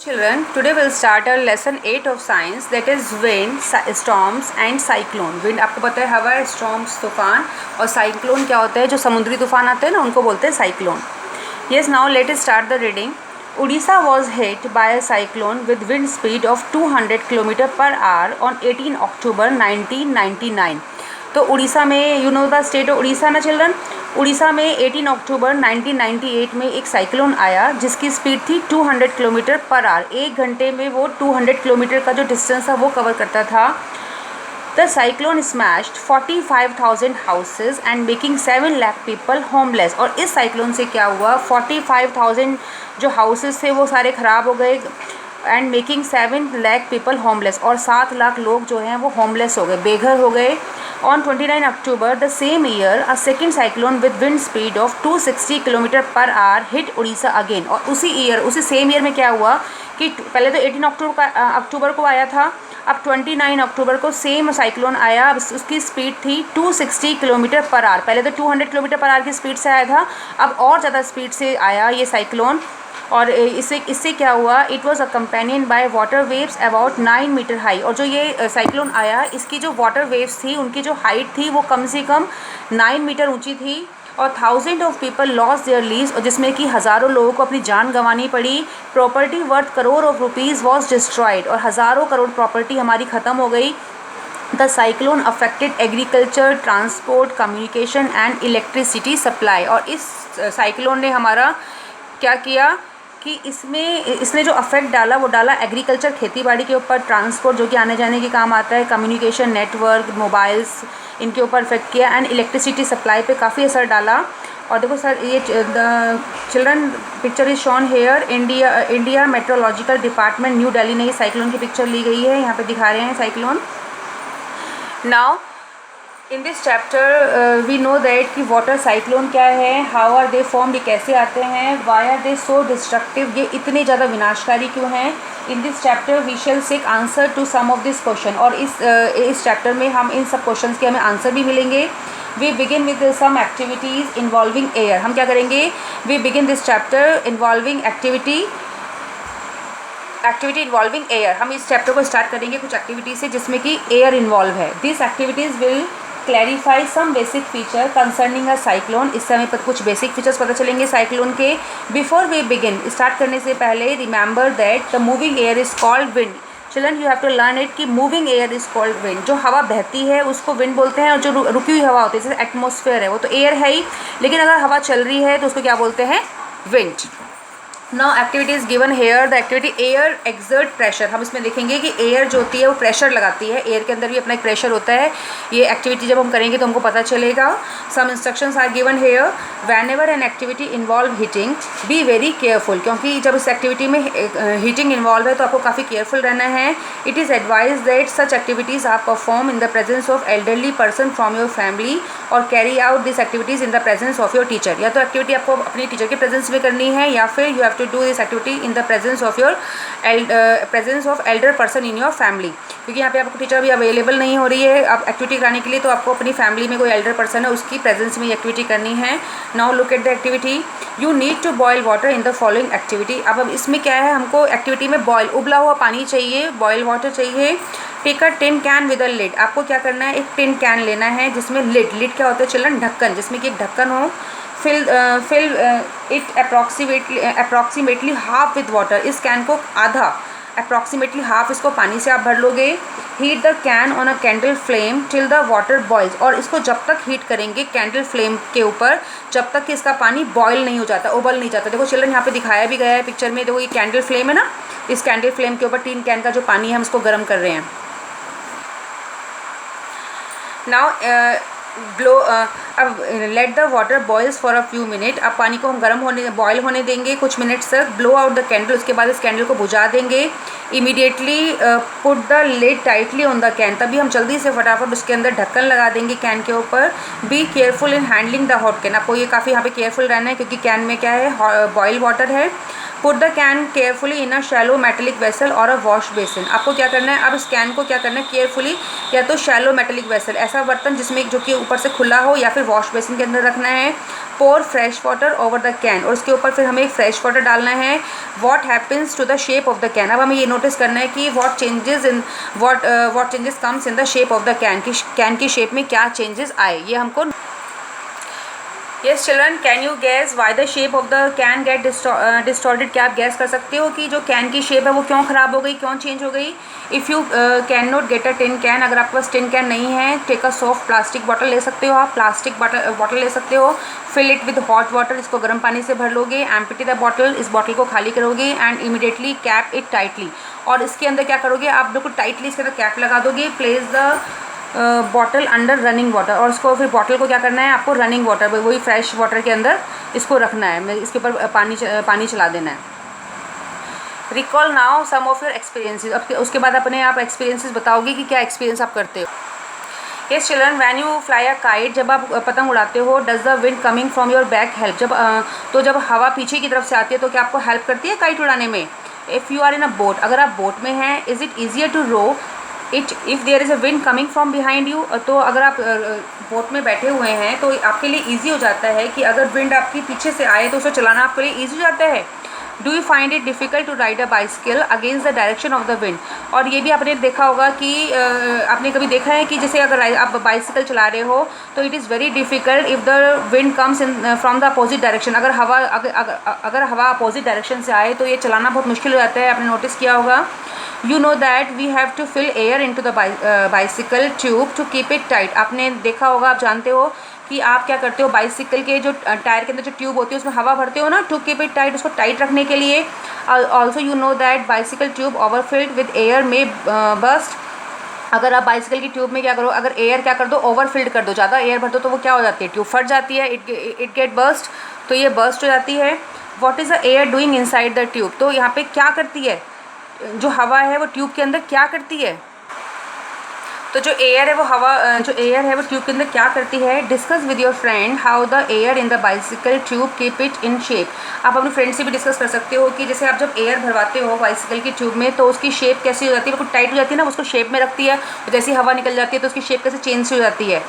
Children, today we'll start our lesson 8 of science, that is wind, storms and cyclone. Wind आपको पता है हवा, storms तूफान, और cyclone क्या होता है? जो समुद्री तूफान आते हैं ना उनको बोलते हैं cyclone. Yes, now let us start the reading. Odisha was hit by a cyclone with wind speed of 200 km per hour on 18 October 1999. तो उड़ीसा में, you know the state of Orissa ना चिल्ड्रन, उड़ीसा में 18 अक्टूबर 1998 में एक साइक्लोन आया जिसकी स्पीड थी 200 kilometre per hour. एक घंटे में वो 200 किलोमीटर का जो डिस्टेंस था वो कवर करता था. The cyclone smashed 45,000 houses and making 7 lakh people homeless. और इस साइक्लोन से क्या हुआ, 45,000 जो हाउसेज थे वो सारे ख़राब हो गए and making 7 lakh people homeless, और 7 लाख लोग जो हैं वो होमलेस हो गए, बेघर हो गए. On 29 October the same year, a second cyclone with wind speed of 260 km per hour hit Odisha again. और उसी सेम ईयर में क्या हुआ कि पहले तो 18 अक्टूबर को आया था, अब 29 अक्टूबर को सेम साइक्लोन आया. अब उसकी स्पीड थी 260 किलोमीटर पर आवर. पहले तो 200 किलोमीटर पर आवर की स्पीड से आया था, अब और ज़्यादा स्पीड से आया ये साइक्लोन. और इससे क्या हुआ, it was accompanied by water waves about 9 metre high. और जो ये साइक्लोन आया इसकी जो वाटर वेव्स थी उनकी जो हाइट थी वो कम से कम 9 मीटर ऊंची थी. और 1000 of people loss there leaves, और जिसमें कि हज़ारों लोगों को अपनी जान गंवानी पड़ी. Property worth crore of rupees was destroyed, और हज़ारों करोड़ प्रॉपर्टी हमारी ख़त्म हो गई. The cyclone affected agriculture, transport, communication and electricity supply. और इस साइक्लोन ने हमारा क्या किया कि इसने जो अफेक्ट डाला वो डाला एग्रीकल्चर, खेतीबाड़ी के ऊपर, ट्रांसपोर्ट जो कि आने जाने के काम आता है, कम्युनिकेशन, नेटवर्क, मोबाइल्स, इनके ऊपर इफेक्ट किया, एंड इलेक्ट्रिसिटी सप्लाई पे काफ़ी असर डाला. और देखो सर, ये the children picture is shown here. India meteorological department New Delhi ने ये साइक्लोन की पिक्चर ली गई है, यहाँ पे दिखा रहे हैं cyclone. Now in this chapter we know that कि वाटर साइक्लोन क्या है, हाउ आर दे फॉर्म्ड, ये कैसे आते हैं, why are they so destructive, ये इतने ज़्यादा विनाशकारी क्यों हैं. In this chapter we shall seek answer to some of this question. और इस चैप्टर में हम इन सब क्वेश्चंस के हमें आंसर भी मिलेंगे. We begin with some activities involving air. हम क्या करेंगे, we begin this chapter involving activity involving air. हम इस चैप्टर को स्टार्ट करेंगे कुछ एक्टिविटीज से जिसमें कि एयर इन्वॉल्व है. This activities will clarify some basic feature concerning a cyclone. इससे हमें कुछ बेसिक फीचर्स पता चलेंगे साइक्लोन के. बिफोर वी बिगिन, स्टार्ट करने से पहले remember that the moving air is called wind. Children you have to learn it कि moving air is called wind. जो हवा बहती है उसको विंड बोलते हैं, और जो रुकी हुई हवा होती है जैसे एटमॉस्फेयर है वो तो एयर है ही, लेकिन अगर हवा चल रही है तो उसको क्या बोलते हैं, wind. Now activity is given here. The activity air exert pressure. हम इसमें देखेंगे कि एयर जो होती है वो प्रेशर लगाती है. एयर के अंदर भी अपना एक प्रेशर होता है. ये एक्टिविटी जब हम करेंगे तो हमको पता चलेगा. Some instructions are given here. Whenever an activity involve heating, be very careful. क्योंकि जब इस एक्टिविटी में हीटिंग इन्वॉल्व है तो आपको काफ़ी केयरफुल रहना है. It is advise that such activities are perform in the presence of elderly person from your family, और carry out this activities in the presence of your teacher. या तो एक्टिविटी आपको अपनी टीचर के प्रेजेंस में करनी है, या फिर you have to do this activity in the presence of your elder person in your family. क्योंकि यहाँ पे आपको टीचर भी अवेलेबल नहीं हो रही है अब एक्टिविटी कराने के लिए, तो आपको अपनी फैमिली में कोई एल्डर पर्सन है उसकी प्रेजेंस में ये एक्टिविटी करनी है. Now look at the activity. You need to boil water in the following activity. अब इसमें क्या है, हमको एक्टिविटी में बॉयल, उबला हुआ पानी चाहिए, बॉयल वाटर चाहिए. Take a tin can with a lid. आपको क्या करना है, एक टिन कैन लेना है जिसमें लिड क्या होता है चिल्ड्रन, ढक्कन, जिसमें कि एक ढक्कन हो. Fill it approximately half with water. इस कैन को आधा, अप्रॉक्सीमेटली हाफ इसको पानी से आप भर लोगे. Heat the can on a candle flame till the water boils. और इसको जब तक हीट करेंगे कैंडल फ्लेम के ऊपर जब तक कि इसका पानी बॉयल नहीं हो जाता, उबल नहीं जाता. देखो चिल्ड्रन यहाँ पे दिखाया भी गया है पिक्चर में. देखो ये कैंडल फ्लेम है ना, इस कैंडल फ्लेम के ऊपर टीन कैन का जो पानी है हम इसको गर्म कर रहे हैं. नाउ अब let the water boils for a few minute. अब पानी को हम बॉयल होने देंगे कुछ मिनट्स तक. Blow out the candle. उसके बाद इस कैंडल को बुझा देंगे. Immediately put the lid tightly on the can. तभी हम जल्दी से फटाफट उसके अंदर ढक्कन लगा देंगे कैन के ऊपर. Be careful in handling the hot can. आपको ये काफ़ी यहाँ पे केयरफुल रहना है क्योंकि कैन में क्या है, बॉयल वाटर है. Put the can carefully in a shallow metallic vessel और अ वॉश बेसिन. आपको क्या करना है, अब इस कैन को क्या करना है केयरफुली, या तो शैलो मेटेलिक वेसल, ऐसा बर्तन जिसमें जो कि ऊपर से खुला हो, या फिर वॉश बेसिन के अंदर रखना है. Pour fresh water over the can, और उसके ऊपर फिर हमें फ्रेश वाटर डालना है. What happens to the shape of the can. अब हमें ये नोटिस करना है कि what changes comes in the shape of the can, कि कैन की शेप में क्या चेंजेस आए, ये हमको. Yes children, can you guess why the shape of the can get distorted? क्या आप गैस कर सकते हो कि जो कैन की शेप है वो क्यों ख़राब हो गई, क्यों चेंज हो गई? If you can not get a tin can, अगर आपके पास टिन कैन नहीं है, take a soft plastic bottle ले सकते हो आप, प्लास्टिक बॉटल ले सकते हो. Fill it with hot water, इसको गर्म पानी से भर लोगे. एम्प्टी द बॉटल, इस बॉटल को खाली करोगे. And immediately cap it tightly, और इसके अंदर क्या करोगे आप, बिल्कुल टाइटली इसके अंदर कैप लगा दोगे. Place the bottle under running water, और उसको फिर बॉटल को क्या करना है आपको, रनिंग वाटर, वही फ्रेश वाटर के अंदर इसको रखना है, इसके ऊपर पानी चला देना है. Recall now some of your experiences. अब उसके बाद अपने आप एक्सपीरियंसेस बताओगे कि क्या एक्सपीरियंस आप करते हो. Yes children, when you fly a kite, जब आप पतंग उड़ाते हो, does the wind coming from your back help. जब हवा पीछे की तरफ से आती है तो क्या आपको हेल्प करती है काइट उड़ाने में. If you are in a boat, अगर आप बोट में हैं, is it easier to row it if there is a wind coming from behind you. तो अगर आप बोट में बैठे हुए हैं तो आपके लिए ईजी हो जाता है कि अगर विंड आपकी पीछे से आए तो उसे चलाना आपके लिए ईजी हो जाता है. Do you find it difficult to ride a bicycle against the direction of the wind. और ये भी आपने देखा होगा कि आपने कभी देखा है कि जैसे अगर आप बाइसिकल चला रहे हो तो it is very difficult if the wind comes in from the opposite direction. अगर हवा अपोजिट डायरेक्शन से आए तो ये चलाना बहुत मुश्किल हो जाता है. आपने नोटिस किया होगा. You know that we have to fill air into the bicycle tube to keep it tight. आपने देखा होगा, आप जानते हो कि आप क्या करते हो, बाइसिकल के जो टायर के अंदर जो ट्यूब होती है उसमें हवा भरते हो ना, टू कीप इट टाइट, उसको टाइट रखने के लिए. Also you know that bicycle tube overfilled with air में बस्ट. अगर आप बाइसिकल की ट्यूब में क्या करो, अगर एयर क्या कर दो, ओवरफिल्ड कर दो, ज़्यादा एयर भर दो तो वो क्या हो जाती है, ट्यूब फट जाती है, इट गेट बर्स्ट, तो ये बर्स्ट हो जाती है. What is the air doing inside the tube. तो यहाँ पे क्या करती है, जो हवा है वो ट्यूब के अंदर क्या करती है. तो जो एयर है वो ट्यूब के अंदर क्या करती है. Discuss with your friend how the air in the bicycle tube keep it in shape. आप अपने फ्रेंड से भी डिस्कस कर सकते हो कि जैसे आप जब एयर भरवाते हो बाइसिकल की ट्यूब में तो उसकी शेप कैसी हो जाती है, बिल्कुल टाइट हो जाती है ना, उसको शेप में रखती है. जैसी हवा निकल जाती है तो उसकी शेप कैसे चेंज हो जाती है.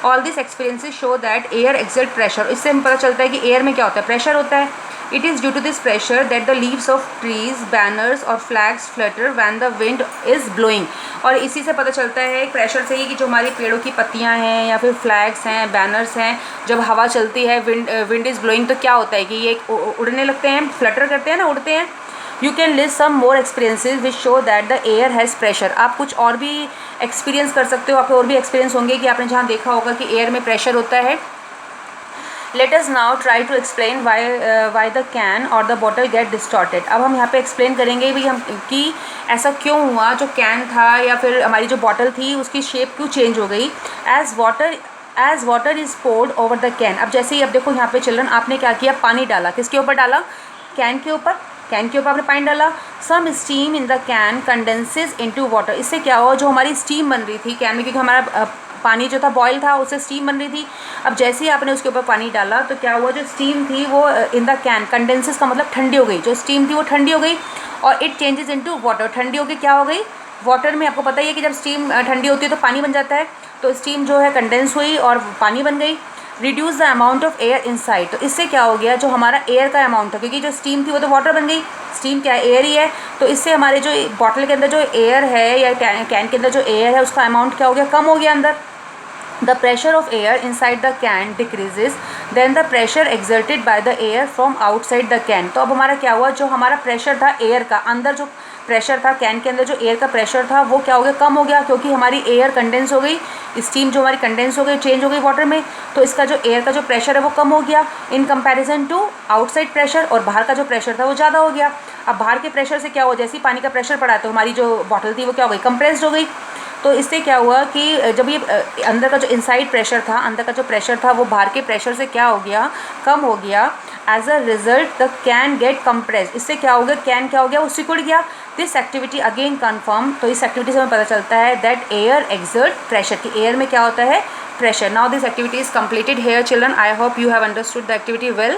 All this experiences show that air exert pressure. इससे हमें पता चलता है कि एयर में क्या होता है, प्रेशर होता है. It is due to this pressure that the leaves of trees, banners और flags flutter when the wind is blowing. और इसी से पता चलता है प्रेशर से ही कि जो हमारी पेड़ों की पत्तियां हैं या फिर फ्लैग्स हैं, बैनर्स हैं, जब हवा चलती है, विंड इज़ ब्लोइंग, तो क्या होता है कि ये उड़ने लगते हैं, फ्लटर करते हैं ना, उड़ते हैं. You can list some more experiences which show that the air has pressure. आप कुछ और भी एक्सपीरियंस कर सकते हो, आपके और भी एक्सपीरियंस होंगे कि आपने जहाँ देखा होगा कि एयर में प्रेशर होता है. Let us now try to explain why the can or the bottle get distorted. अब हम यहाँ पे explain करेंगे भी हम कि ऐसा क्यों हुआ, जो कैन था या फिर हमारी जो बॉटल थी उसकी शेप क्यों चेंज हो गई. as water is poured over the can. अब जैसे ही अब देखो यहाँ पे चिल्ड्रन, आपने क्या किया, पानी डाला, किसके ऊपर डाला, कैन के ऊपर आपने पानी डाला. Some steam in the can condenses into water. इससे क्या हुआ, जो हमारी स्टीम बन रही थी कैन में, क्योंकि हमारा पानी जो था बॉयल था, उससे स्टीम बन रही थी. अब जैसे ही आपने उसके ऊपर पानी डाला तो क्या हुआ, जो स्टीम थी वो इन द कैन, कंडेंसेस का मतलब ठंडी हो गई, जो स्टीम थी वो ठंडी हो गई. और इट चेंजेस इनटू वाटर. ठंडी हो गई क्या हो गई, वाटर में. आपको पता ही है कि जब स्टीम ठंडी होती है तो पानी बन जाता है, तो स्टीम जो है कंडेंस हुई और पानी बन गई. Reduce the amount of air inside. तो इससे क्या हो गया, जो हमारा एयर का अमाउंट था, क्योंकि जो स्टीम थी वो तो वाटर बन गई, स्टीम क्या है, एयर ही है, तो इससे हमारे जो बॉटल के अंदर जो एयर है या कैन के अंदर जो एयर है उसका अमाउंट क्या हो गया, कम हो गया अंदर. The pressure of air inside the can decreases then the pressure exerted by the air from outside the can. तो अब हमारा क्या हुआ, जो हमारा प्रेशर था एयर का, अंदर जो प्रेशर था कैन के अंदर, जो एयर का प्रेशर था वो क्या हो गया, कम हो गया, क्योंकि हमारी एयर कंडेंस हो गई, स्टीम जो हमारी कंडेंस हो गई, चेंज हो गई वाटर में, तो इसका जो एयर का जो प्रेशर है वो कम हो गया in comparison to outside pressure. और बाहर का जो प्रेशर था वो ज़्यादा हो गया. अब बाहर के प्रेशर से क्या हुआ, जैसे ही पानी का प्रेशर पड़ा तो हमारी जो बॉटल थी वो क्या हो गई, कंप्रेस्ड हो गई. तो इससे क्या हुआ कि जब ये अंदर का जो इनसाइड प्रेशर था, अंदर का जो प्रेशर था वो बाहर के प्रेशर से क्या हो गया, कम हो गया. As a result the can get compressed. इससे क्या हो गया, कैन क्या हो गया, वो सिकुड़ गया. This activity again confirm. तो इस एक्टिविटी से हमें पता चलता है दैट एयर एक्सर्ट प्रेशर, कि एयर में क्या होता है, pressure. Now this activity is completed here children. I hope you have understood the activity well.